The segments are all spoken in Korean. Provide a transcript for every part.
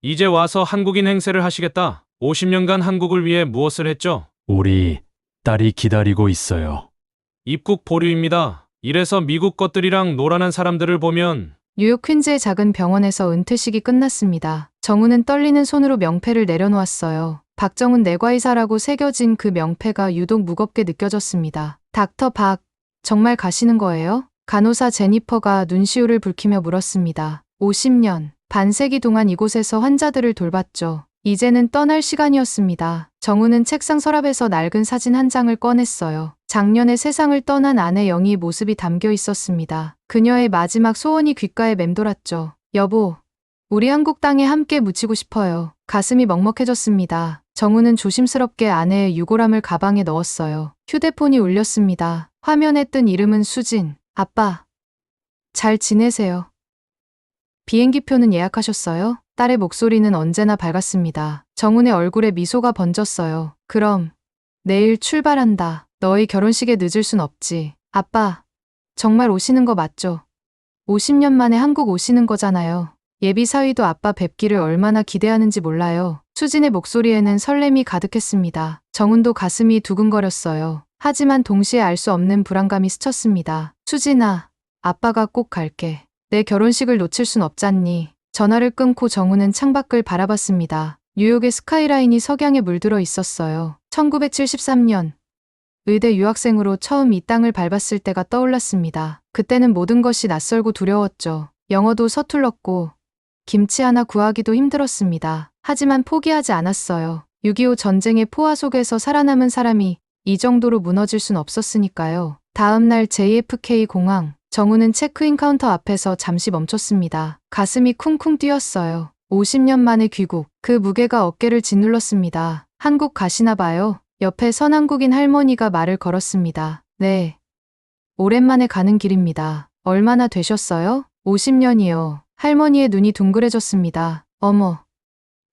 이제 와서 한국인 행세를 하시겠다. 50년간 한국을 위해 무엇을 했죠? 우리 딸이 기다리고 있어요. 입국 보류입니다. 이래서 미국 것들이랑 노란한 사람들을 보면 뉴욕 퀸즈의 작은 병원에서 은퇴식이 끝났습니다. 정우는 떨리는 손으로 명패를 내려놓았어요. 박정훈 내과의사라고 새겨진 그 명패가 유독 무겁게 느껴졌습니다. 닥터 박, 정말 가시는 거예요? 간호사 제니퍼가 눈시울을 붉히며 물었습니다. 50년, 반세기 동안 이곳에서 환자들을 돌봤죠. 이제는 떠날 시간이었습니다. 정우는 책상 서랍에서 낡은 사진 한 장을 꺼냈어요. 작년에 세상을 떠난 아내 영희의 모습이 담겨 있었습니다. 그녀의 마지막 소원이 귓가에 맴돌았죠. 여보, 우리 한국 땅에 함께 묻히고 싶어요. 가슴이 먹먹해졌습니다. 정우는 조심스럽게 아내의 유골함을 가방에 넣었어요. 휴대폰이 울렸습니다. 화면에 뜬 이름은 수진. 아빠, 잘 지내세요? 비행기표는 예약하셨어요? 딸의 목소리는 언제나 밝았습니다. 정훈의 얼굴에 미소가 번졌어요. 그럼 내일 출발한다. 너희 결혼식에 늦을 순 없지. 아빠, 정말 오시는 거 맞죠? 50년 만에 한국 오시는 거잖아요. 예비 사위도 아빠 뵙기를 얼마나 기대하는지 몰라요. 수진의 목소리에는 설렘이 가득했습니다. 정훈도 가슴이 두근거렸어요. 하지만 동시에 알 수 없는 불안감이 스쳤습니다. 수진아, 아빠가 꼭 갈게. 내 결혼식을 놓칠 순 없잖니. 전화를 끊고 정우는 창밖을 바라봤습니다. 뉴욕의 스카이라인이 석양에 물들어 있었어요. 1973년 의대 유학생으로 처음 이 땅을 밟았을 때가 떠올랐습니다. 그때는 모든 것이 낯설고 두려웠죠. 영어도 서툴렀고 김치 하나 구하기도 힘들었습니다. 하지만 포기하지 않았어요. 6.25 전쟁의 포화 속에서 살아남은 사람이 이 정도로 무너질 순 없었으니까요. 다음 날 JFK 공항. 정우는 체크인 카운터 앞에서 잠시 멈췄습니다. 가슴이 쿵쿵 뛰었어요. 50년 만의 귀국. 그 무게가 어깨를 짓눌렀습니다. 한국 가시나 봐요. 옆에 선한국인 할머니가 말을 걸었습니다. 네. 오랜만에 가는 길입니다. 얼마나 되셨어요? 50년이요. 할머니의 눈이 둥그레졌습니다. 어머.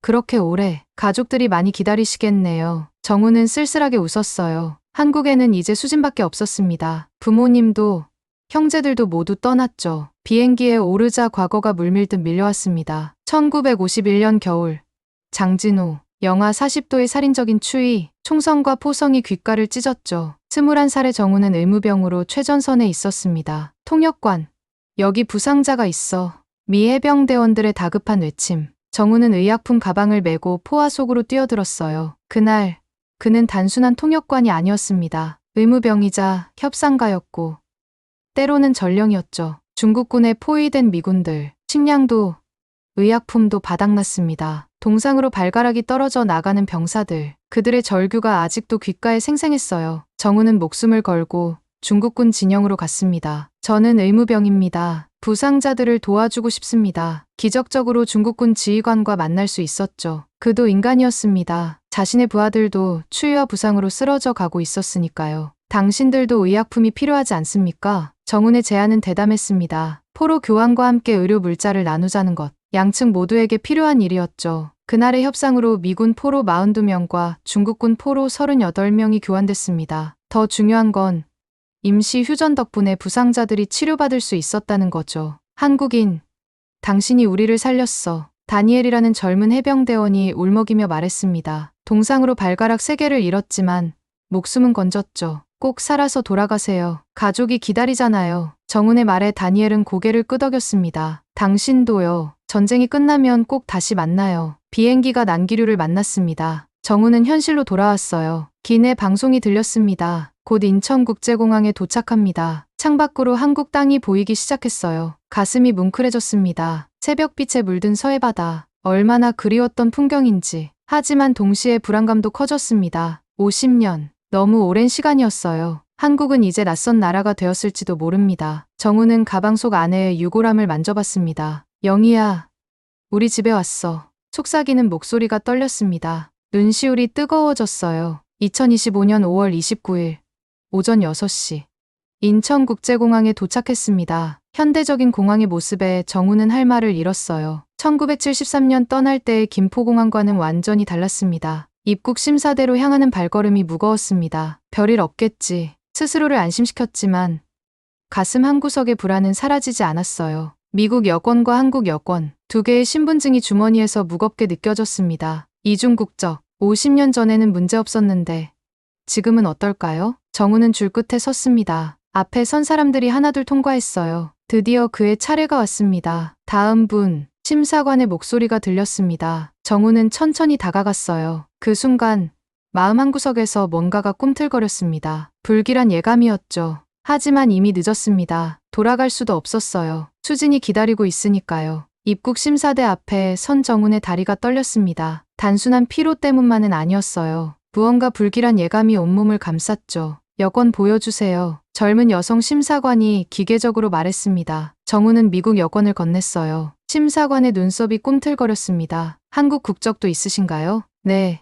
그렇게 오래. 가족들이 많이 기다리시겠네요. 정우는 쓸쓸하게 웃었어요. 한국에는 이제 수진밖에 없었습니다. 부모님도 형제들도 모두 떠났죠. 비행기에 오르자 과거가 물밀듯 밀려왔습니다. 1951년 겨울. 장진호. 영하 40도의 살인적인 추위, 총성과 포성이 귓가를 찢었죠. 21살의 정우는 의무병으로 최전선에 있었습니다. 통역관. 여기 부상자가 있어. 미 해병대원들의 다급한 외침. 정우는 의약품 가방을 메고 포화 속으로 뛰어들었어요. 그날 그는 단순한 통역관이 아니었습니다. 의무병이자 협상가였고 때로는 전령이었죠. 중국군에 포위된 미군들, 식량도 의약품도 바닥났습니다. 동상으로 발가락이 떨어져 나가는 병사들, 그들의 절규가 아직도 귓가에 생생했어요. 정우는 목숨을 걸고 중국군 진영으로 갔습니다. 저는 의무병입니다. 부상자들을 도와주고 싶습니다. 기적적으로 중국군 지휘관과 만날 수 있었죠. 그도 인간이었습니다. 자신의 부하들도 추위와 부상으로 쓰러져 가고 있었으니까요. 당신들도 의약품이 필요하지 않습니까? 정훈의 제안은 대담했습니다. 포로 교환과 함께 의료 물자를 나누자는 것. 양측 모두에게 필요한 일이었죠. 그날의 협상으로 미군 포로 42명과 중국군 포로 38명이 교환됐습니다. 더 중요한 건 임시 휴전 덕분에 부상자들이 치료받을 수 있었다는 거죠. 한국인, 당신이 우리를 살렸어. 다니엘이라는 젊은 해병대원이 울먹이며 말했습니다. 동상으로 발가락 3개를 잃었지만 목숨은 건졌죠. 꼭 살아서 돌아가세요. 가족이 기다리잖아요. 정훈의 말에 다니엘은 고개를 끄덕였습니다. 당신도요. 전쟁이 끝나면 꼭 다시 만나요. 비행기가 난기류를 만났습니다. 정훈은 현실로 돌아왔어요. 기내 방송이 들렸습니다. 곧 인천국제공항에 도착합니다. 창밖으로 한국 땅이 보이기 시작했어요. 가슴이 뭉클해졌습니다. 새벽빛에 물든 서해바다. 얼마나 그리웠던 풍경인지. 하지만 동시에 불안감도 커졌습니다. 50년. 너무 오랜 시간이었어요. 한국은 이제 낯선 나라가 되었을지도 모릅니다. 정우는 가방 속 아내의 유골함을 만져봤습니다. 영희야, 우리 집에 왔어. 속삭이는 목소리가 떨렸습니다. 눈시울이 뜨거워졌어요. 2025년 5월 29일 오전 6시. 인천국제공항에 도착했습니다. 현대적인 공항의 모습에 정우는 할 말을 잃었어요. 1973년 떠날 때의 김포공항과는 완전히 달랐습니다. 입국 심사대로 향하는 발걸음이 무거웠습니다. 별일 없겠지. 스스로를 안심시켰지만 가슴 한구석의 불안은 사라지지 않았어요. 미국 여권과 한국 여권 두 개의 신분증이 주머니에서 무겁게 느껴졌습니다. 이중국적. 50년 전에는 문제 없었는데 지금은 어떨까요? 정우는 줄 끝에 섰습니다. 앞에 선 사람들이 하나둘 통과했어요. 드디어 그의 차례가 왔습니다. 다음 분. 심사관의 목소리가 들렸습니다. 정우는 천천히 다가갔어요. 그 순간 마음 한구석에서 뭔가가 꿈틀거렸습니다. 불길한 예감이었죠. 하지만 이미 늦었습니다. 돌아갈 수도 없었어요. 수진이 기다리고 있으니까요. 입국 심사대 앞에 선 정훈의 다리가 떨렸습니다. 단순한 피로 때문만은 아니었어요. 무언가 불길한 예감이 온몸을 감쌌죠. 여권 보여주세요. 젊은 여성 심사관이 기계적으로 말했습니다. 정훈은 미국 여권을 건넸어요. 심사관의 눈썹이 꿈틀거렸습니다. 한국 국적도 있으신가요? 네.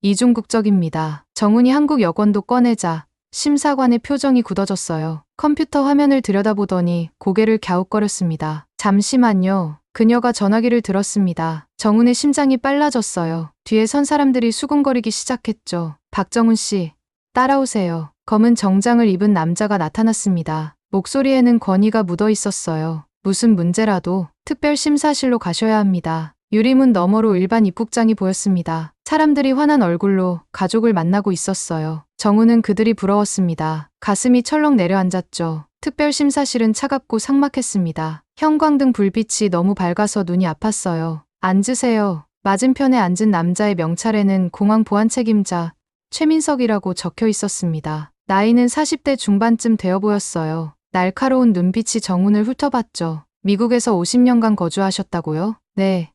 이중 국적입니다. 정훈이 한국 여권도 꺼내자 심사관의 표정이 굳어졌어요. 컴퓨터 화면을 들여다보더니 고개를 갸웃거렸습니다. 잠시만요. 그녀가 전화기를 들었습니다. 정훈의 심장이 빨라졌어요. 뒤에 선 사람들이 수군거리기 시작했죠. 박정훈 씨, 따라오세요. 검은 정장을 입은 남자가 나타났습니다. 목소리에는 권위가 묻어 있었어요. 무슨 문제라도 특별심사실로 가셔야 합니다. 유리문 너머로 일반 입국장이 보였습니다. 사람들이 환한 얼굴로 가족을 만나고 있었어요. 정우는 그들이 부러웠습니다. 가슴이 철렁 내려앉았죠. 특별심사실은 차갑고 삭막했습니다. 형광등 불빛이 너무 밝아서 눈이 아팠어요. 앉으세요. 맞은편에 앉은 남자의 명찰에는 공항 보안 책임자 최민석이라고 적혀 있었습니다. 나이는 40대 중반쯤 되어 보였어요. 날카로운 눈빛이 정훈을 훑어봤죠. 미국에서 50년간 거주하셨다고요? 네.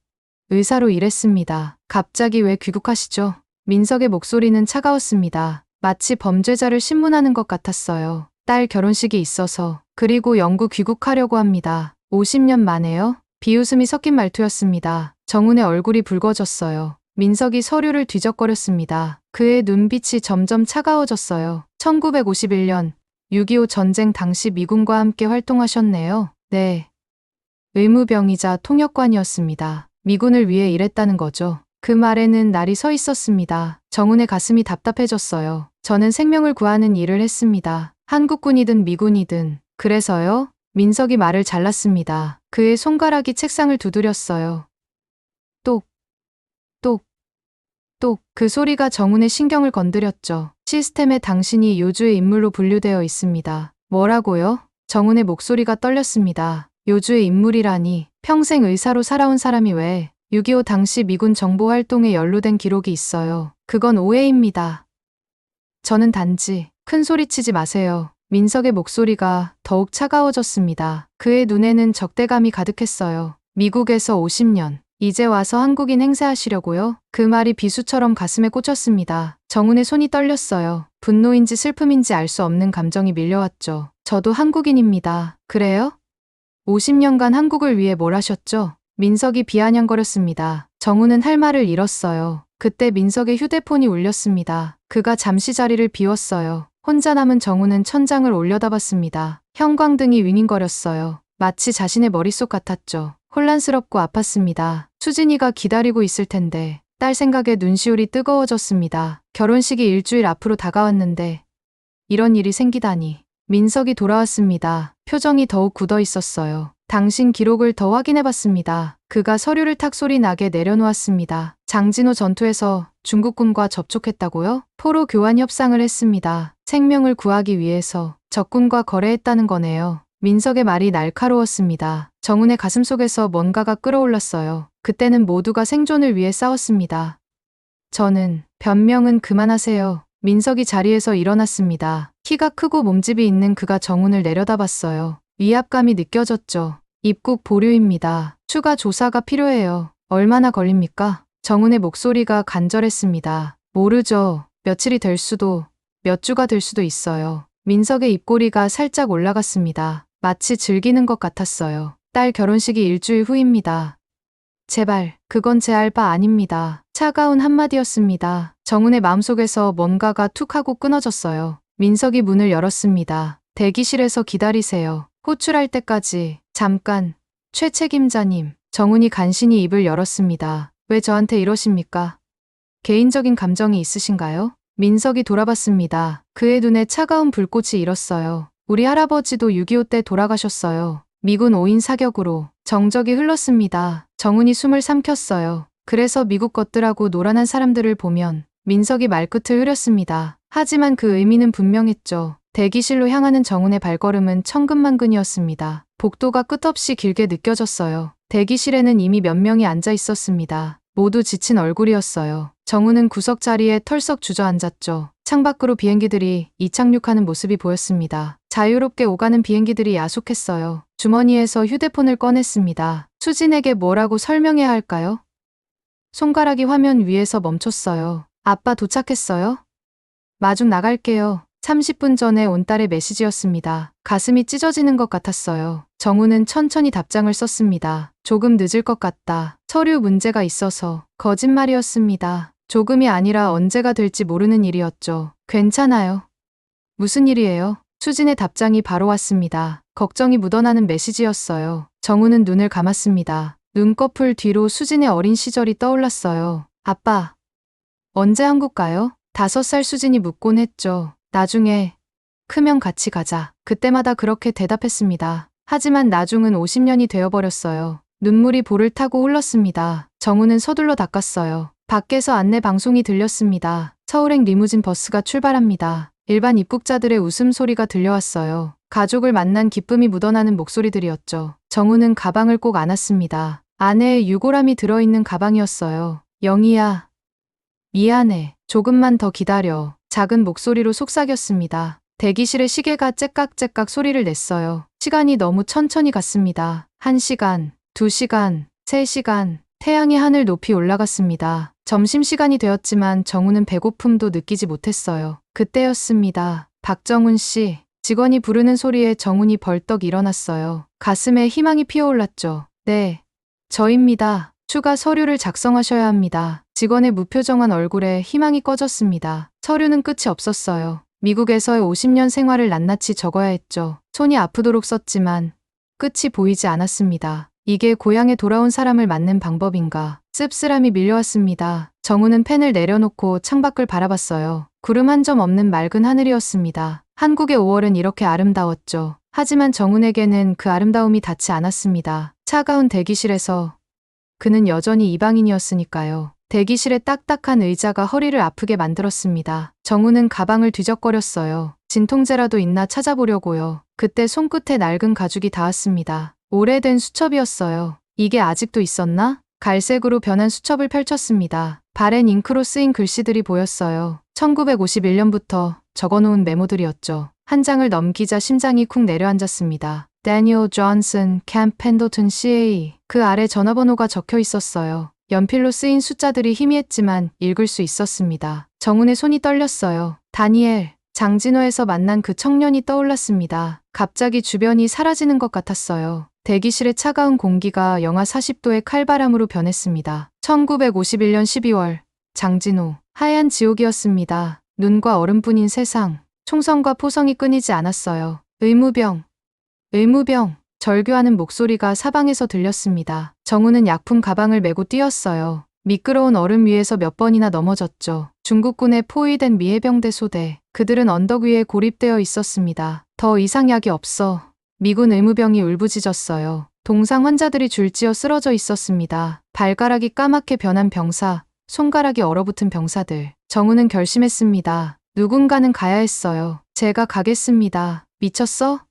의사로 일했습니다. 갑자기 왜 귀국하시죠? 민석의 목소리는 차가웠습니다. 마치 범죄자를 신문하는 것 같았어요. 딸 결혼식이 있어서. 그리고 영구 귀국하려고 합니다. 50년 만에요? 비웃음이 섞인 말투였습니다. 정훈의 얼굴이 붉어졌어요. 민석이 서류를 뒤적거렸습니다. 그의 눈빛이 점점 차가워졌어요. 1951년 6.25 전쟁 당시 미군과 함께 활동하셨네요. 네. 의무병이자 통역관이었습니다. 미군을 위해 일했다는 거죠. 그 말에는 날이 서 있었습니다. 정훈의 가슴이 답답해졌어요. 저는 생명을 구하는 일을 했습니다. 한국군이든 미군이든. 그래서요? 민석이 말을 잘랐습니다. 그의 손가락이 책상을 두드렸어요. 똑, 똑, 똑. 그 소리가 정훈의 신경을 건드렸죠. 시스템에 당신이 요주의 인물로 분류되어 있습니다. 뭐라고요? 정훈의 목소리가 떨렸습니다. 요주의 인물이라니. 평생 의사로 살아온 사람이 왜 6.25 당시 미군 정보 활동에 연루된 기록이 있어요. 그건 오해입니다. 저는 단지 큰 소리치지 마세요. 민석의 목소리가 더욱 차가워졌습니다. 그의 눈에는 적대감이 가득했어요. 미국에서 50년. 이제 와서 한국인 행세하시려고요? 그 말이 비수처럼 가슴에 꽂혔습니다. 정훈의 손이 떨렸어요. 분노인지 슬픔인지 알 수 없는 감정이 밀려왔죠. 저도 한국인입니다. 그래요? 50년간 한국을 위해 뭘 하셨죠? 민석이 비아냥거렸습니다. 정훈은 할 말을 잃었어요. 그때 민석의 휴대폰이 울렸습니다. 그가 잠시 자리를 비웠어요. 혼자 남은 정훈은 천장을 올려다봤습니다. 형광등이 윙윙거렸어요. 마치 자신의 머릿속 같았죠. 혼란스럽고 아팠습니다. 수진이가 기다리고 있을 텐데. 딸 생각에 눈시울이 뜨거워졌습니다. 결혼식이 일주일 앞으로 다가왔는데 이런 일이 생기다니. 민석이 돌아왔습니다. 표정이 더욱 굳어 있었어요. 당신 기록을 더 확인해봤습니다. 그가 서류를 탁 소리 나게 내려놓았습니다. 장진호 전투에서 중국군과 접촉했다고요? 포로 교환 협상을 했습니다. 생명을 구하기 위해서 적군과 거래했다는 거네요. 민석의 말이 날카로웠습니다. 정훈의 가슴속에서 뭔가가 끓어올랐어요. 그때는 모두가 생존을 위해 싸웠습니다. 저는 변명은 그만하세요. 민석이 자리에서 일어났습니다. 키가 크고 몸집이 있는 그가 정훈을 내려다봤어요. 위압감이 느껴졌죠. 입국 보류입니다. 추가 조사가 필요해요. 얼마나 걸립니까? 정훈의 목소리가 간절했습니다. 모르죠. 며칠이 될 수도, 몇 주가 될 수도 있어요. 민석의 입꼬리가 살짝 올라갔습니다. 마치 즐기는 것 같았어요. 딸 결혼식이 일주일 후입니다. 제발, 그건 제 알 바 아닙니다. 차가운 한마디였습니다. 정훈의 마음속에서 뭔가가 툭 하고 끊어졌어요. 민석이 문을 열었습니다. 대기실에서 기다리세요. 호출할 때까지. 잠깐. 최 책임자님. 정훈이 간신히 입을 열었습니다. 왜 저한테 이러십니까? 개인적인 감정이 있으신가요? 민석이 돌아봤습니다. 그의 눈에 차가운 불꽃이 일었어요. 우리 할아버지도 6.25 때 돌아가셨어요. 미군 5인 사격으로 정적이 흘렀습니다. 정훈이 숨을 삼켰어요. 그래서 미국 것들하고 노란한 사람들을 보면 민석이 말끝을 흐렸습니다. 하지만 그 의미는 분명했죠. 대기실로 향하는 정훈의 발걸음은 천근만근이었습니다. 복도가 끝없이 길게 느껴졌어요. 대기실에는 이미 몇 명이 앉아 있었습니다. 모두 지친 얼굴이었어요. 정훈은 구석 자리에 털썩 주저앉았죠. 창밖으로 비행기들이 이착륙하는 모습이 보였습니다. 자유롭게 오가는 비행기들이 야속했어요. 주머니에서 휴대폰을 꺼냈습니다. 수진에게 뭐라고 설명해야 할까요? 손가락이 화면 위에서 멈췄어요. 아빠 도착했어요? 마중 나갈게요. 30분 전에 온 딸의 메시지였습니다. 가슴이 찢어지는 것 같았어요. 정우는 천천히 답장을 썼습니다. 조금 늦을 것 같다. 서류 문제가 있어서. 거짓말이었습니다. 조금이 아니라 언제가 될지 모르는 일이었죠. 괜찮아요. 무슨 일이에요? 수진의 답장이 바로 왔습니다. 걱정이 묻어나는 메시지였어요. 정우는 눈을 감았습니다. 눈꺼풀 뒤로 수진의 어린 시절이 떠올랐어요. 아빠, 언제 한국 가요? 5살 수진이 묻곤 했죠. 나중에 크면 같이 가자. 그때마다 그렇게 대답했습니다. 하지만 나중은 50년이 되어버렸어요. 눈물이 볼을 타고 흘렀습니다. 정우는 서둘러 닦았어요. 밖에서 안내 방송이 들렸습니다. 서울행 리무진 버스가 출발합니다. 일반 입국자들의 웃음소리가 들려왔어요. 가족을 만난 기쁨이 묻어나는 목소리들이었죠. 정우는 가방을 꼭 안았습니다. 안에 유골함이 들어있는 가방이었어요. 영희야, 미안해. 조금만 더 기다려. 작은 목소리로 속삭였습니다. 대기실의 시계가 째깍째깍 소리를 냈어요. 시간이 너무 천천히 갔습니다. 1시간, 2시간, 3시간. 태양이 하늘 높이 올라갔습니다. 점심시간이 되었지만 정우는 배고픔도 느끼지 못했어요. 그때였습니다. 박정훈 씨. 직원이 부르는 소리에 정훈이 벌떡 일어났어요. 가슴에 희망이 피어올랐죠. 네, 저입니다. 추가 서류를 작성하셔야 합니다. 직원의 무표정한 얼굴에 희망이 꺼졌습니다. 서류는 끝이 없었어요. 미국에서의 50년 생활을 낱낱이 적어야 했죠. 손이 아프도록 썼지만 끝이 보이지 않았습니다. 이게 고향에 돌아온 사람을 맞는 방법인가. 씁쓸함이 밀려왔습니다. 정우는 펜을 내려놓고 창밖을 바라봤어요. 구름 한 점 없는 맑은 하늘이었습니다. 한국의 5월은 이렇게 아름다웠죠. 하지만 정훈에게는 그 아름다움이 닿지 않았습니다. 차가운 대기실에서 그는 여전히 이방인이었으니까요. 대기실의 딱딱한 의자가 허리를 아프게 만들었습니다. 정우는 가방을 뒤적거렸어요. 진통제라도 있나 찾아보려고요. 그때 손끝에 낡은 가죽이 닿았습니다. 오래된 수첩이었어요. 이게 아직도 있었나? 갈색으로 변한 수첩을 펼쳤습니다. 바렌 잉크로 쓰인 글씨들이 보였어요. 1951년부터 적어놓은 메모들이었죠. 한 장을 넘기자 심장이 쿵 내려앉았습니다. 데니얼 존슨, 캠 펜더튼 CA. 그 아래 전화번호가 적혀 있었어요. 연필로 쓰인 숫자들이 희미했지만 읽을 수 있었습니다. 정훈의 손이 떨렸어요. 다니엘, 장진호에서 만난 그 청년이 떠올랐습니다. 갑자기 주변이 사라지는 것 같았어요. 대기실의 차가운 공기가 영하 40도의 칼바람으로 변했습니다. 1951년 12월, 장진호. 하얀 지옥이었습니다. 눈과 얼음뿐인 세상. 총성과 포성이 끊이지 않았어요. 의무병. 절규하는 목소리가 사방에서 들렸습니다. 정우는 약품 가방을 메고 뛰었어요. 미끄러운 얼음 위에서 몇 번이나 넘어졌죠. 중국군의 포위된 미해병대 소대. 그들은 언덕 위에 고립되어 있었습니다. 더 이상 약이 없어. 미군 의무병이 울부짖었어요. 동상 환자들이 줄지어 쓰러져 있었습니다. 발가락이 까맣게 변한 병사, 손가락이 얼어붙은 병사들. 정우는 결심했습니다. 누군가는 가야 했어요. 제가 가겠습니다. 미쳤어?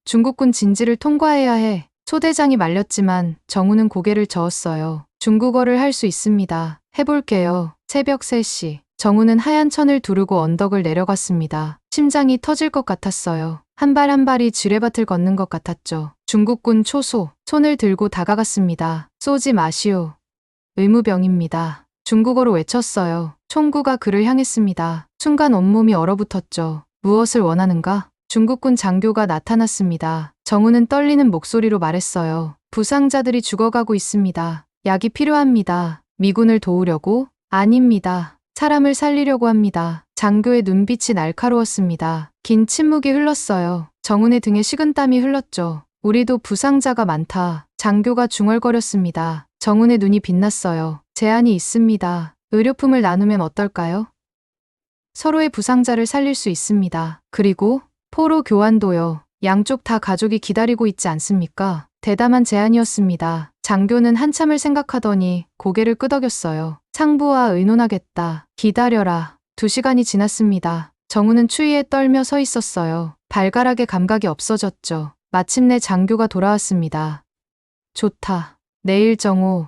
중국군 진지를 통과해야 해. 소대장이 말렸지만 정우는 고개를 저었어요. 중국어를 할 수 있습니다. 해볼게요. 새벽 3시. 정우는 하얀 천을 두르고 언덕을 내려갔습니다. 심장이 터질 것 같았어요. 한 발 한 발이 지뢰밭을 걷는 것 같았죠. 중국군 초소. 손을 들고 다가갔습니다. 쏘지 마시오. 의무병입니다. 중국어로 외쳤어요. 총구가 그를 향했습니다. 순간 온몸이 얼어붙었죠. 무엇을 원하는가? 중국군 장교가 나타났습니다. 정우는 떨리는 목소리로 말했어요. 부상자들이 죽어가고 있습니다. 약이 필요합니다. 미군을 도우려고? 아닙니다. 사람을 살리려고 합니다. 장교의 눈빛이 날카로웠습니다. 긴 침묵이 흘렀어요. 정훈의 등에 식은땀이 흘렀죠. 우리도 부상자가 많다. 장교가 중얼거렸습니다. 정훈의 눈이 빛났어요. 제안이 있습니다. 의료품을 나누면 어떨까요? 서로의 부상자를 살릴 수 있습니다. 그리고 포로 교환도요. 양쪽 다 가족이 기다리고 있지 않습니까? 대담한 제안이었습니다. 장교는 한참을 생각하더니 고개를 끄덕였어요. 상부와 의논하겠다. 기다려라. 2시간이 지났습니다. 정우는 추위에 떨며 서 있었어요. 발가락에 감각이 없어졌죠. 마침내 장교가 돌아왔습니다. 좋다. 내일 정우.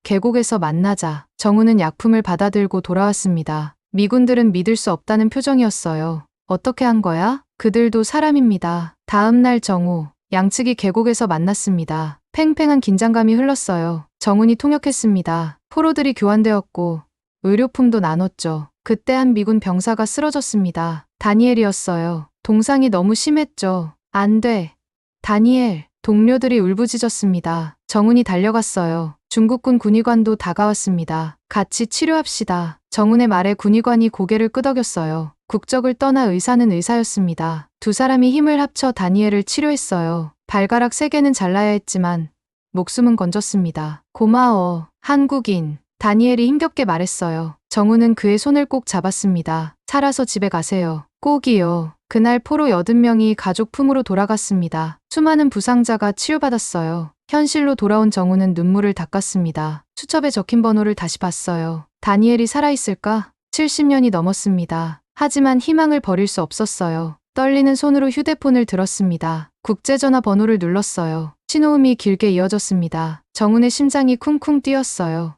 계곡에서 만나자. 정우는 약품을 받아들고 돌아왔습니다. 미군들은 믿을 수 없다는 표정이었어요. 어떻게 한 거야? 그들도 사람입니다. 다음 날 정우. 양측이 계곡에서 만났습니다. 팽팽한 긴장감이 흘렀어요. 정훈이 통역했습니다. 포로들이 교환되었고 의료품도 나눴죠. 그때 한 미군 병사가 쓰러졌습니다. 다니엘이었어요. 동상이 너무 심했죠. 안 돼. 다니엘. 동료들이 울부짖었습니다. 정훈이 달려갔어요. 중국군 군의관도 다가왔습니다. 같이 치료합시다. 정훈의 말에 군의관이 고개를 끄덕였어요. 국적을 떠나 의사는 의사였습니다. 2사람이 힘을 합쳐 다니엘을 치료했어요. 발가락 3개는 잘라야 했지만 목숨은 건졌습니다. 고마워. 한국인. 다니엘이 힘겹게 말했어요. 정우는 그의 손을 꼭 잡았습니다. 살아서 집에 가세요. 꼭이요. 그날 포로 80명이 가족 품으로 돌아갔습니다. 수많은 부상자가 치유받았어요. 현실로 돌아온 정우는 눈물을 닦았습니다. 수첩에 적힌 번호를 다시 봤어요. 다니엘이 살아있을까? 70년이 넘었습니다. 하지만 희망을 버릴 수 없었어요. 떨리는 손으로 휴대폰을 들었습니다. 국제전화 번호를 눌렀어요. 신호음이 길게 이어졌습니다. 정훈의 심장이 쿵쿵 뛰었어요.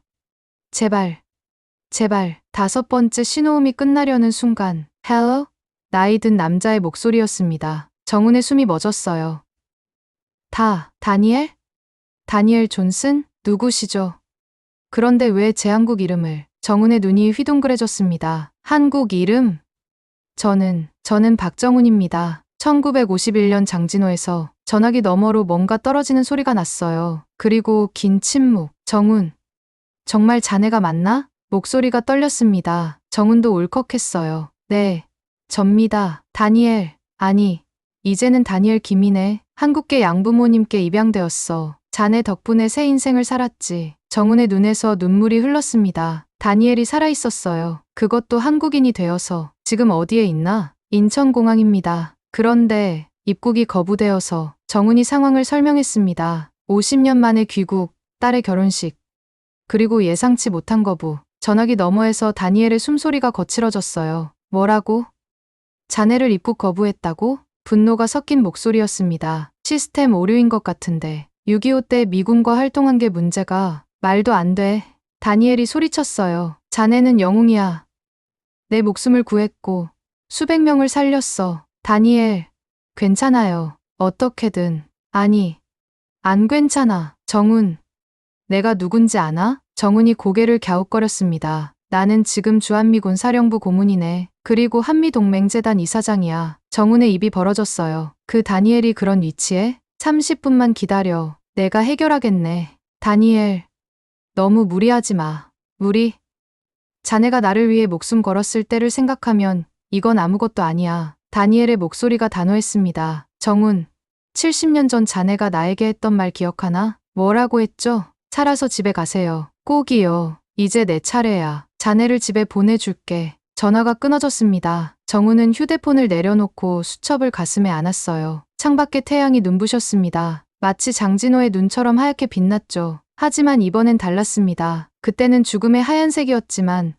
제발. 제발. 5번째 신호음이 끝나려는 순간. Hello? 나이 든 남자의 목소리였습니다. 정훈의 숨이 멎었어요. 다니엘? 다니엘 존슨? 누구시죠? 그런데 왜 제 한국 이름을? 정훈의 눈이 휘둥그레졌습니다. 한국 이름? 저는 박정훈입니다. 1951년 장진호에서 전화기 너머로 뭔가 떨어지는 소리가 났어요. 그리고 긴 침묵. 정훈. 정말 자네가 맞나? 목소리가 떨렸습니다. 정훈도 울컥했어요. 네. 접니다. 다니엘. 아니. 이제는 다니엘 김이네. 한국계 양부모님께 입양되었어. 자네 덕분에 새 인생을 살았지. 정훈의 눈에서 눈물이 흘렀습니다. 다니엘이 살아있었어요. 그것도 한국인이 되어서. 지금 어디에 있나? 인천공항입니다. 그런데 입국이 거부되어서. 정훈이 상황을 설명했습니다. 50년 만에 귀국, 딸의 결혼식, 그리고 예상치 못한 거부. 전화기 너머에서 다니엘의 숨소리가 거칠어졌어요. 뭐라고? 자네를 입국 거부했다고? 분노가 섞인 목소리였습니다. 시스템 오류인 것 같은데. 6.25 때 미군과 활동한 게 문제가. 말도 안 돼. 다니엘이 소리쳤어요. 자네는 영웅이야. 내 목숨을 구했고 수백 명을 살렸어. 다니엘. 괜찮아요. 어떻게든. 아니. 안 괜찮아. 정훈. 내가 누군지 아나? 정훈이 고개를 갸웃거렸습니다. 나는 지금 주한미군 사령부 고문이네. 그리고 한미동맹재단 이사장이야. 정훈의 입이 벌어졌어요. 그 다니엘이 그런 위치에? 30분만 기다려. 내가 해결하겠네. 다니엘. 너무 무리하지 마. 무리? 자네가 나를 위해 목숨 걸었을 때를 생각하면 이건 아무것도 아니야. 다니엘의 목소리가 단호했습니다. 정훈. 70년 전 자네가 나에게 했던 말 기억하나? 뭐라고 했죠? 살아서 집에 가세요. 꼭이요. 이제 내 차례야. 자네를 집에 보내줄게. 전화가 끊어졌습니다. 정훈은 휴대폰을 내려놓고 수첩을 가슴에 안았어요. 창밖에 태양이 눈부셨습니다. 마치 장진호의 눈처럼 하얗게 빛났죠. 하지만 이번엔 달랐습니다. 그때는 죽음의 하얀색이었지만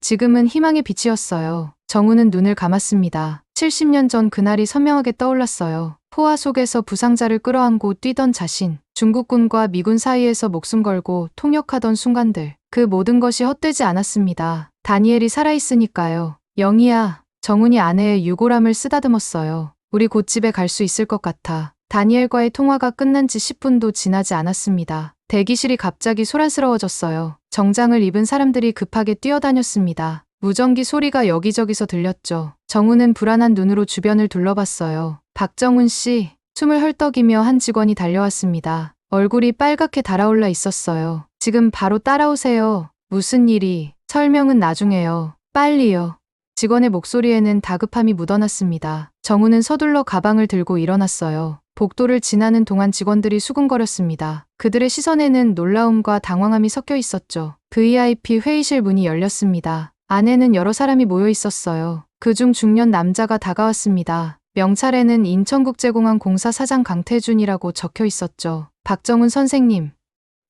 지금은 희망의 빛이었어요. 정훈은 눈을 감았습니다. 70년 전 그날이 선명하게 떠올랐어요. 포화 속에서 부상자를 끌어안고 뛰던 자신, 중국군과 미군 사이에서 목숨 걸고 통역하던 순간들, 그 모든 것이 헛되지 않았습니다. 다니엘이 살아있으니까요. 영희야. 정훈이 아내의 유골함을 쓰다듬었어요. 우리 곧 집에 갈 수 있을 것 같아. 다니엘과의 통화가 끝난 지 10분도 지나지 않았습니다. 대기실이 갑자기 소란스러워졌어요. 정장을 입은 사람들이 급하게 뛰어다녔습니다. 무전기 소리가 여기저기서 들렸죠. 정훈은 불안한 눈으로 주변을 둘러봤어요. 박정훈 씨. 숨을 헐떡이며 한 직원이 달려왔습니다. 얼굴이 빨갛게 달아올라 있었어요. 지금 바로 따라오세요. 무슨 일이? 설명은 나중에요. 빨리요. 직원의 목소리에는 다급함이 묻어났습니다. 정훈은 서둘러 가방을 들고 일어났어요. 복도를 지나는 동안 직원들이 수군거렸습니다. 그들의 시선에는 놀라움과 당황함이 섞여 있었죠. VIP 회의실 문이 열렸습니다. 안에는 여러 사람이 모여 있었어요. 그중 중년 남자가 다가왔습니다. 명찰에는 인천국제공항 공사 사장 강태준이라고 적혀 있었죠. 박정훈 선생님,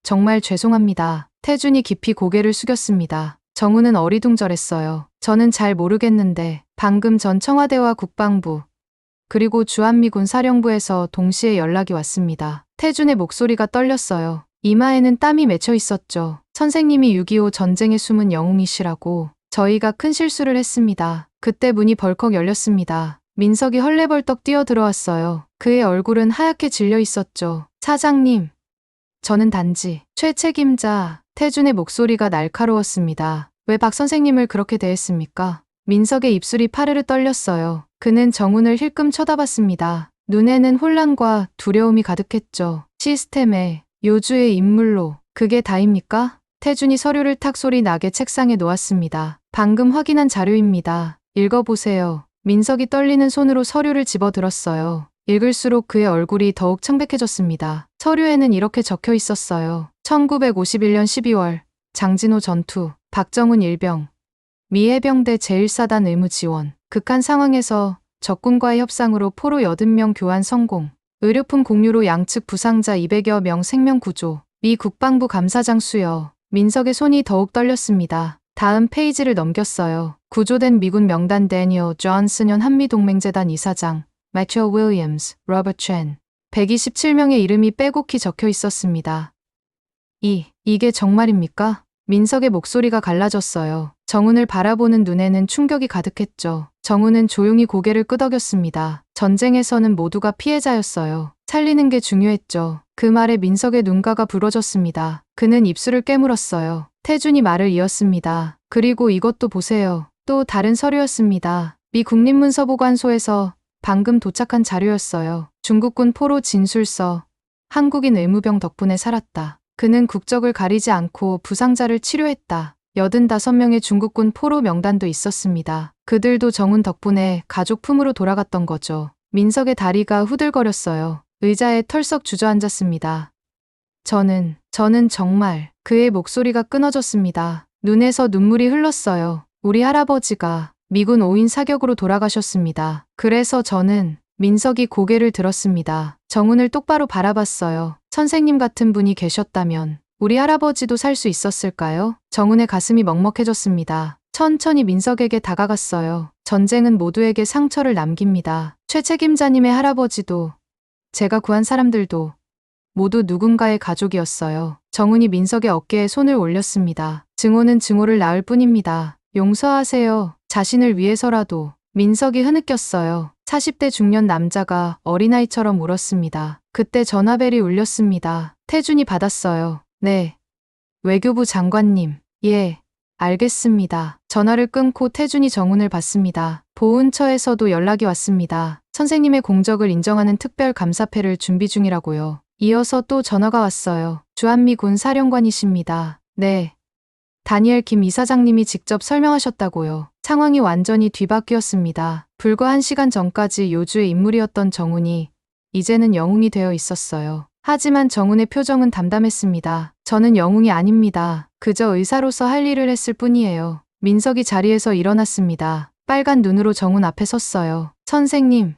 정말 죄송합니다. 태준이 깊이 고개를 숙였습니다. 정훈은 어리둥절했어요. 저는 잘 모르겠는데 방금 전 청와대와 국방부 그리고 주한미군 사령부에서 동시에 연락이 왔습니다. 태준의 목소리가 떨렸어요. 이마에는 땀이 맺혀 있었죠. 선생님이 6.25 전쟁의 숨은 영웅이시라고. 저희가 큰 실수를 했습니다. 그때 문이 벌컥 열렸습니다. 민석이 헐레벌떡 뛰어들어왔어요. 그의 얼굴은 하얗게 질려 있었죠. 사장님, 저는 단지 최 책임자. 태준의 목소리가 날카로웠습니다. 왜 박 선생님을 그렇게 대했습니까? 민석의 입술이 파르르 떨렸어요. 그는 정훈을 힐끔 쳐다봤습니다. 눈에는 혼란과 두려움이 가득했죠. 시스템의 요주의 인물로 그게 다입니까? 태준이 서류를 탁 소리 나게 책상에 놓았습니다. 방금 확인한 자료입니다. 읽어보세요. 민석이 떨리는 손으로 서류를 집어들었어요. 읽을수록 그의 얼굴이 더욱 창백해졌습니다. 서류에는 이렇게 적혀 있었어요. 1951년 12월 장진호 전투, 박정훈 일병, 미 해병대 제1사단 의무 지원. 극한 상황에서 적군과의 협상으로 포로 80명 교환 성공. 의료품 공유로 양측 부상자 200여 명 생명 구조. 미 국방부 감사장 수여. 민석의 손이 더욱 떨렸습니다. 다음 페이지를 넘겼어요. 구조된 미군 명단 데니얼 존슨 현 한미동맹재단 이사장, 매튜 윌리엄스, 로버트 첸. 127명의 이름이 빼곡히 적혀 있었습니다. 이게 정말입니까? 민석의 목소리가 갈라졌어요. 정훈을 바라보는 눈에는 충격이 가득했죠. 정훈은 조용히 고개를 끄덕였습니다. 전쟁에서는 모두가 피해자였어요. 살리는 게 중요했죠. 그 말에 민석의 눈가가 부러졌습니다. 그는 입술을 깨물었어요. 태준이 말을 이었습니다. 그리고 이것도 보세요. 또 다른 서류였습니다. 미 국립문서보관소에서 방금 도착한 자료였어요. 중국군 포로 진술서. 한국인 의무병 덕분에 살았다. 그는 국적을 가리지 않고 부상자를 치료했다. 85명의 중국군 포로 명단도 있었습니다. 그들도 정훈 덕분에 가족 품으로 돌아갔던 거죠. 민석의 다리가 후들거렸어요. 의자에 털썩 주저앉았습니다. 저는 정말. 그의 목소리가 끊어졌습니다. 눈에서 눈물이 흘렀어요. 우리 할아버지가 미군 5인 사격으로 돌아가셨습니다. 그래서 저는 민석이 고개를 들었습니다. 정훈을 똑바로 바라봤어요. 선생님 같은 분이 계셨다면 우리 할아버지도 살 수 있었을까요? 정훈의 가슴이 먹먹해졌습니다. 천천히 민석에게 다가갔어요. 전쟁은 모두에게 상처를 남깁니다. 최 책임자님의 할아버지도 제가 구한 사람들도 모두 누군가의 가족이었어요. 정훈이 민석의 어깨에 손을 올렸습니다. 증오는 증오를 낳을 뿐입니다. 용서하세요. 자신을 위해서라도. 민석이 흐느꼈어요. 40대 중년 남자가 어린아이처럼 울었습니다. 그때 전화벨이 울렸습니다. 태준이 받았어요. 네. 외교부 장관님. 예. 알겠습니다. 전화를 끊고 태준이 정훈을 봤습니다. 보훈처에서도 연락이 왔습니다. 선생님의 공적을 인정하는 특별 감사패를 준비 중이라고요. 이어서 또 전화가 왔어요. 주한미군 사령관이십니다. 네. 다니엘 김 이사장님이 직접 설명하셨다고요. 상황이 완전히 뒤바뀌었습니다. 불과 1시간 전까지 요주의 인물이었던 정훈이 이제는 영웅이 되어 있었어요. 하지만 정훈의 표정은 담담했습니다. 저는 영웅이 아닙니다. 그저 의사로서 할 일을 했을 뿐이에요. 민석이 자리에서 일어났습니다. 빨간 눈으로 정훈 앞에 섰어요. 선생님,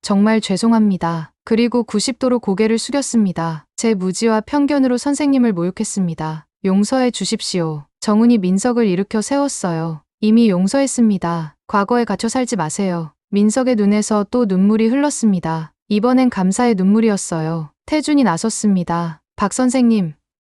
정말 죄송합니다. 그리고 90도로 고개를 숙였습니다. 제 무지와 편견으로 선생님을 모욕했습니다. 용서해 주십시오. 정훈이 민석을 일으켜 세웠어요. 이미 용서했습니다. 과거에 갇혀 살지 마세요. 민석의 눈에서 또 눈물이 흘렀습니다. 이번엔 감사의 눈물이었어요. 태준이 나섰습니다. 박 선생님,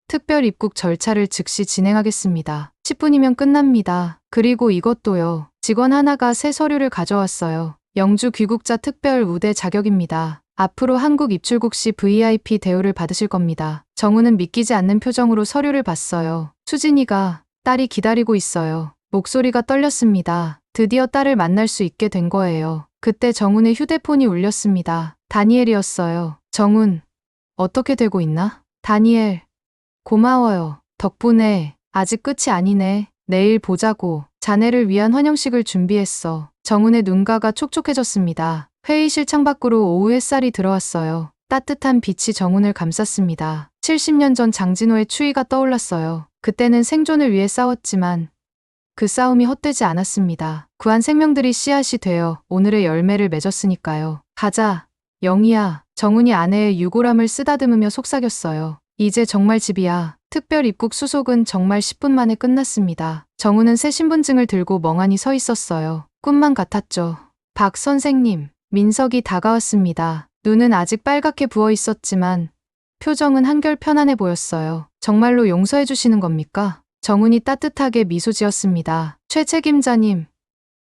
특별 입국 절차를 즉시 진행하겠습니다. 10분이면 끝납니다. 그리고 이것도요. 직원 하나가 새 서류를 가져왔어요. 영주 귀국자 특별 우대 자격입니다. 앞으로 한국 입출국 시 VIP 대우를 받으실 겁니다. 정훈은 믿기지 않는 표정으로 서류를 봤어요. 수진이가 딸이 기다리고 있어요. 목소리가 떨렸습니다. 드디어 딸을 만날 수 있게 된 거예요. 그때 정훈의 휴대폰이 울렸습니다. 다니엘이었어요. 정훈, 어떻게 되고 있나? 다니엘, 고마워요. 덕분에. 아직 끝이 아니네. 내일 보자고. 자네를 위한 환영식을 준비했어. 정훈의 눈가가 촉촉해졌습니다. 회의실 창밖으로 오후 햇살이 들어왔어요. 따뜻한 빛이 정훈을 감쌌습니다. 70년 전 장진호의 추위가 떠올랐어요. 그때는 생존을 위해 싸웠지만 그 싸움이 헛되지 않았습니다. 구한 생명들이 씨앗이 되어 오늘의 열매를 맺었으니까요. 가자, 영희야. 정훈이 아내의 유골함을 쓰다듬으며 속삭였어요. 이제 정말 집이야. 특별 입국 수속은 정말 10분 만에 끝났습니다. 정훈은 새 신분증을 들고 멍하니 서 있었어요. 꿈만 같았죠. 박 선생님, 민석이 다가왔습니다. 눈은 아직 빨갛게 부어 있었지만 표정은 한결 편안해 보였어요. 정말로 용서해 주시는 겁니까? 정훈이 따뜻하게 미소 지었습니다. 최 책임자님,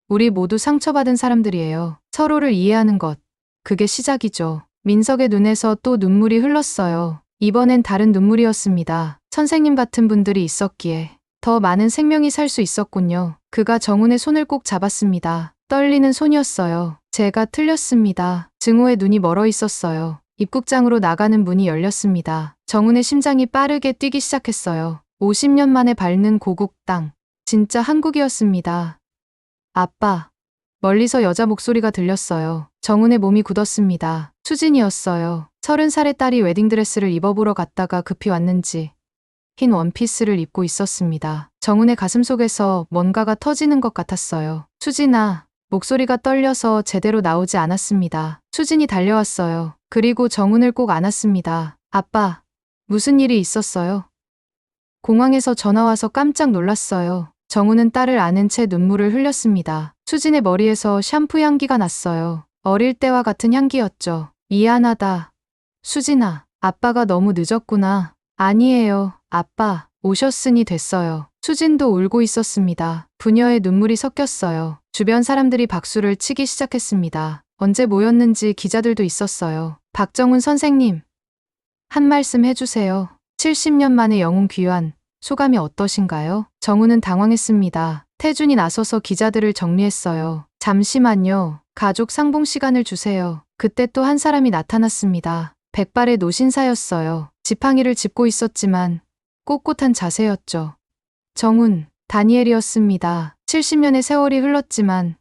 우리 모두 상처받은 사람들이에요. 서로를 이해하는 것, 그게 시작이죠. 민석의 눈에서 또 눈물이 흘렀어요. 이번엔 다른 눈물이었습니다. 선생님 같은 분들이 있었기에 더 많은 생명이 살 수 있었군요. 그가 정훈의 손을 꼭 잡았습니다. 떨리는 손이었어요. 제가 틀렸습니다. 증오의 눈이 멀어 있었어요. 입국장으로 나가는 문이 열렸습니다. 정훈의 심장이 빠르게 뛰기 시작했어요. 50년 만에 밟는 고국 땅. 진짜 한국이었습니다. 아빠. 멀리서 여자 목소리가 들렸어요. 정훈의 몸이 굳었습니다. 수진이었어요. 30살의 딸이 웨딩드레스를 입어보러 갔다가 급히 왔는지 흰 원피스를 입고 있었습니다. 정훈의 가슴 속에서 뭔가가 터지는 것 같았어요. 수진아. 목소리가 떨려서 제대로 나오지 않았습니다. 수진이 달려왔어요. 그리고 정훈을 꼭 안았습니다. 아빠. 무슨 일이 있었어요? 공항에서 전화와서 깜짝 놀랐어요. 정훈은 딸을 안은 채 눈물을 흘렸습니다. 수진의 머리에서 샴푸 향기가 났어요. 어릴 때와 같은 향기였죠. 미안하다. 수진아, 아빠가 너무 늦었구나. 아니에요, 아빠. 오셨으니 됐어요. 수진도 울고 있었습니다. 부녀의 눈물이 섞였어요. 주변 사람들이 박수를 치기 시작했습니다. 언제 모였는지 기자들도 있었어요. 박정훈 선생님, 한 말씀 해주세요. 70년 만에 영웅 귀환, 소감이 어떠신가요? 정훈은 당황했습니다. 태준이 나서서 기자들을 정리했어요. 잠시만요. 가족 상봉 시간을 주세요. 그때 또 한 사람이 나타났습니다. 백발의 노신사였어요. 지팡이를 짚고 있었지만 꼿꼿한 자세였죠. 정훈, 다니엘이었습니다. 70년의 세월이 흘렀지만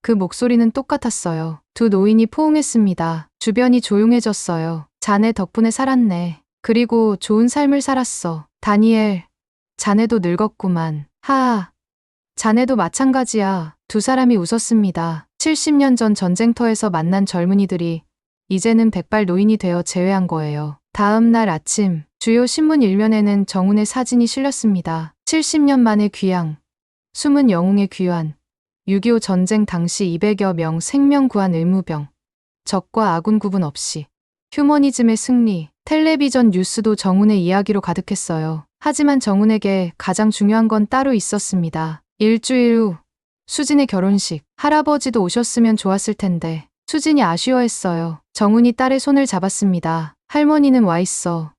그 목소리는 똑같았어요. 두 노인이 포옹했습니다. 주변이 조용해졌어요. 자네 덕분에 살았네. 그리고 좋은 삶을 살았어. 다니엘, 자네도 늙었구만. 하하. 자네도 마찬가지야. 두 사람이 웃었습니다. 70년 전 전쟁터에서 만난 젊은이들이 이제는 백발 노인이 되어 재회한 거예요. 다음 날 아침, 주요 신문 일면에는 정훈의 사진이 실렸습니다. 70년 만의 귀향, 숨은 영웅의 귀환, 6.25 전쟁 당시 200여 명 생명 구한 의무병, 적과 아군 구분 없이, 휴머니즘의 승리, 텔레비전 뉴스도 정훈의 이야기로 가득했어요. 하지만 정훈에게 가장 중요한 건 따로 있었습니다. 일주일 후, 수진의 결혼식. 할아버지도 오셨으면 좋았을 텐데 수진이 아쉬워했어요. 정훈이 딸의 손을 잡았습니다. 할머니는 와 있어.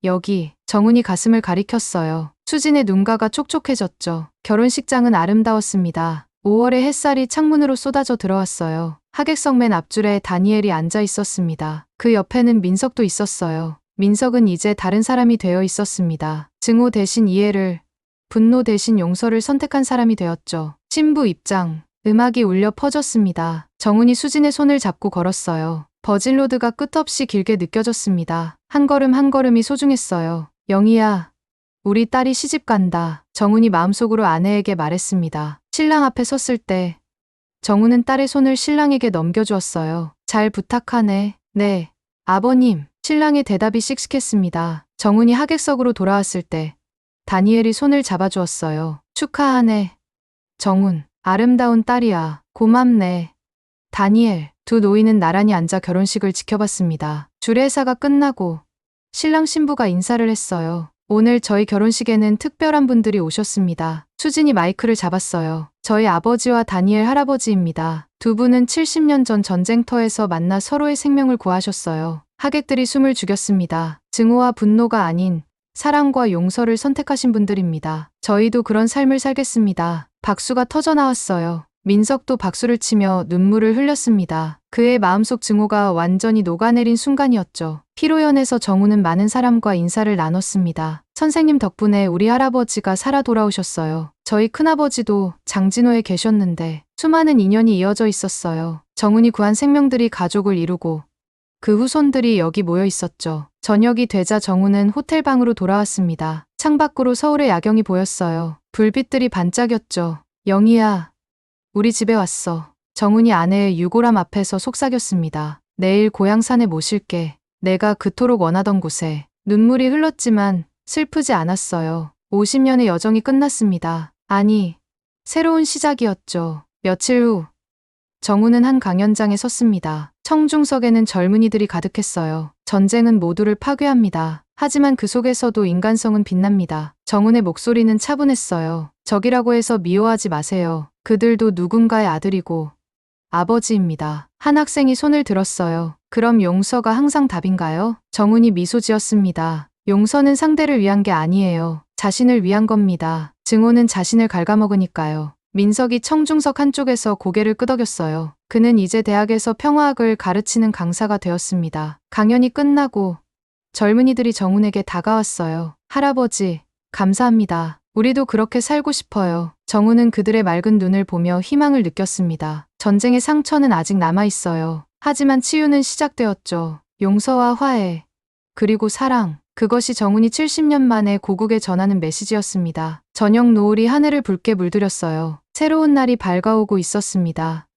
여기. 정훈이 가슴을 가리켰어요. 수진의 눈가가 촉촉해졌죠. 결혼식장은 아름다웠습니다. 5월의 햇살이 창문으로 쏟아져 들어왔어요. 하객석 맨 앞줄에 다니엘이 앉아 있었습니다. 그 옆에는 민석도 있었어요. 민석은 이제 다른 사람이 되어 있었습니다. 증오 대신 이해를, 분노 대신 용서를 선택한 사람이 되었죠. 신부 입장. 음악이 울려 퍼졌습니다. 정훈이 수진의 손을 잡고 걸었어요. 버진로드가 끝없이 길게 느껴졌습니다. 한 걸음 한 걸음이 소중했어요. 영희야, 우리 딸이 시집 간다. 정훈이 마음속으로 아내에게 말했습니다. 신랑 앞에 섰을 때 정훈은 딸의 손을 신랑에게 넘겨주었어요. 잘 부탁하네. 네, 아버님. 신랑의 대답이 씩씩했습니다. 정훈이 하객석으로 돌아왔을 때 다니엘이 손을 잡아주었어요. 축하하네. 정훈, 아름다운 딸이야. 고맙네. 다니엘. 두 노인은 나란히 앉아 결혼식을 지켜봤습니다. 주례사가 끝나고 신랑 신부가 인사를 했어요. 오늘 저희 결혼식에는 특별한 분들이 오셨습니다. 수진이 마이크를 잡았어요. 저희 아버지와 다니엘 할아버지입니다. 두 분은 70년 전 전쟁터에서 만나 서로의 생명을 구하셨어요. 하객들이 숨을 죽였습니다. 증오와 분노가 아닌 사랑과 용서를 선택하신 분들입니다. 저희도 그런 삶을 살겠습니다. 박수가 터져 나왔어요. 민석도 박수를 치며 눈물을 흘렸습니다. 그의 마음속 증오가 완전히 녹아내린 순간이었죠. 피로연에서 정훈은 많은 사람과 인사를 나눴습니다. 선생님 덕분에 우리 할아버지가 살아 돌아오셨어요. 저희 큰아버지도 장진호에 계셨는데 수많은 인연이 이어져 있었어요. 정훈이 구한 생명들이 가족을 이루고 그 후손들이 여기 모여 있었죠. 저녁이 되자 정훈은 호텔 방으로 돌아왔습니다. 창밖으로 서울의 야경이 보였어요. 불빛들이 반짝였죠. 영희야, 우리 집에 왔어. 정훈이 아내의 유골함 앞에서 속삭였습니다. 내일 고향산에 모실게. 내가 그토록 원하던 곳에. 눈물이 흘렀지만 슬프지 않았어요. 50년의 여정이 끝났습니다. 아니, 새로운 시작이었죠. 며칠 후, 정훈은 한 강연장에 섰습니다. 청중석에는 젊은이들이 가득했어요. 전쟁은 모두를 파괴합니다. 하지만 그 속에서도 인간성은 빛납니다. 정훈의 목소리는 차분했어요. 적이라고 해서 미워하지 마세요. 그들도 누군가의 아들이고 아버지입니다. 한 학생이 손을 들었어요. 그럼 용서가 항상 답인가요? 정훈이 미소 지었습니다. 용서는 상대를 위한 게 아니에요. 자신을 위한 겁니다. 증오는 자신을 갉아먹으니까요. 민석이 청중석 한쪽에서 고개를 끄덕였어요. 그는 이제 대학에서 평화학을 가르치는 강사가 되었습니다. 강연이 끝나고 젊은이들이 정훈에게 다가왔어요. 할아버지, 감사합니다. 우리도 그렇게 살고 싶어요. 정훈은 그들의 맑은 눈을 보며 희망을 느꼈습니다. 전쟁의 상처는 아직 남아있어요. 하지만 치유는 시작되었죠. 용서와 화해, 그리고 사랑. 그것이 정훈이 70년 만에 고국에 전하는 메시지였습니다. 저녁 노을이 하늘을 붉게 물들였어요. 새로운 날이 밝아오고 있었습니다.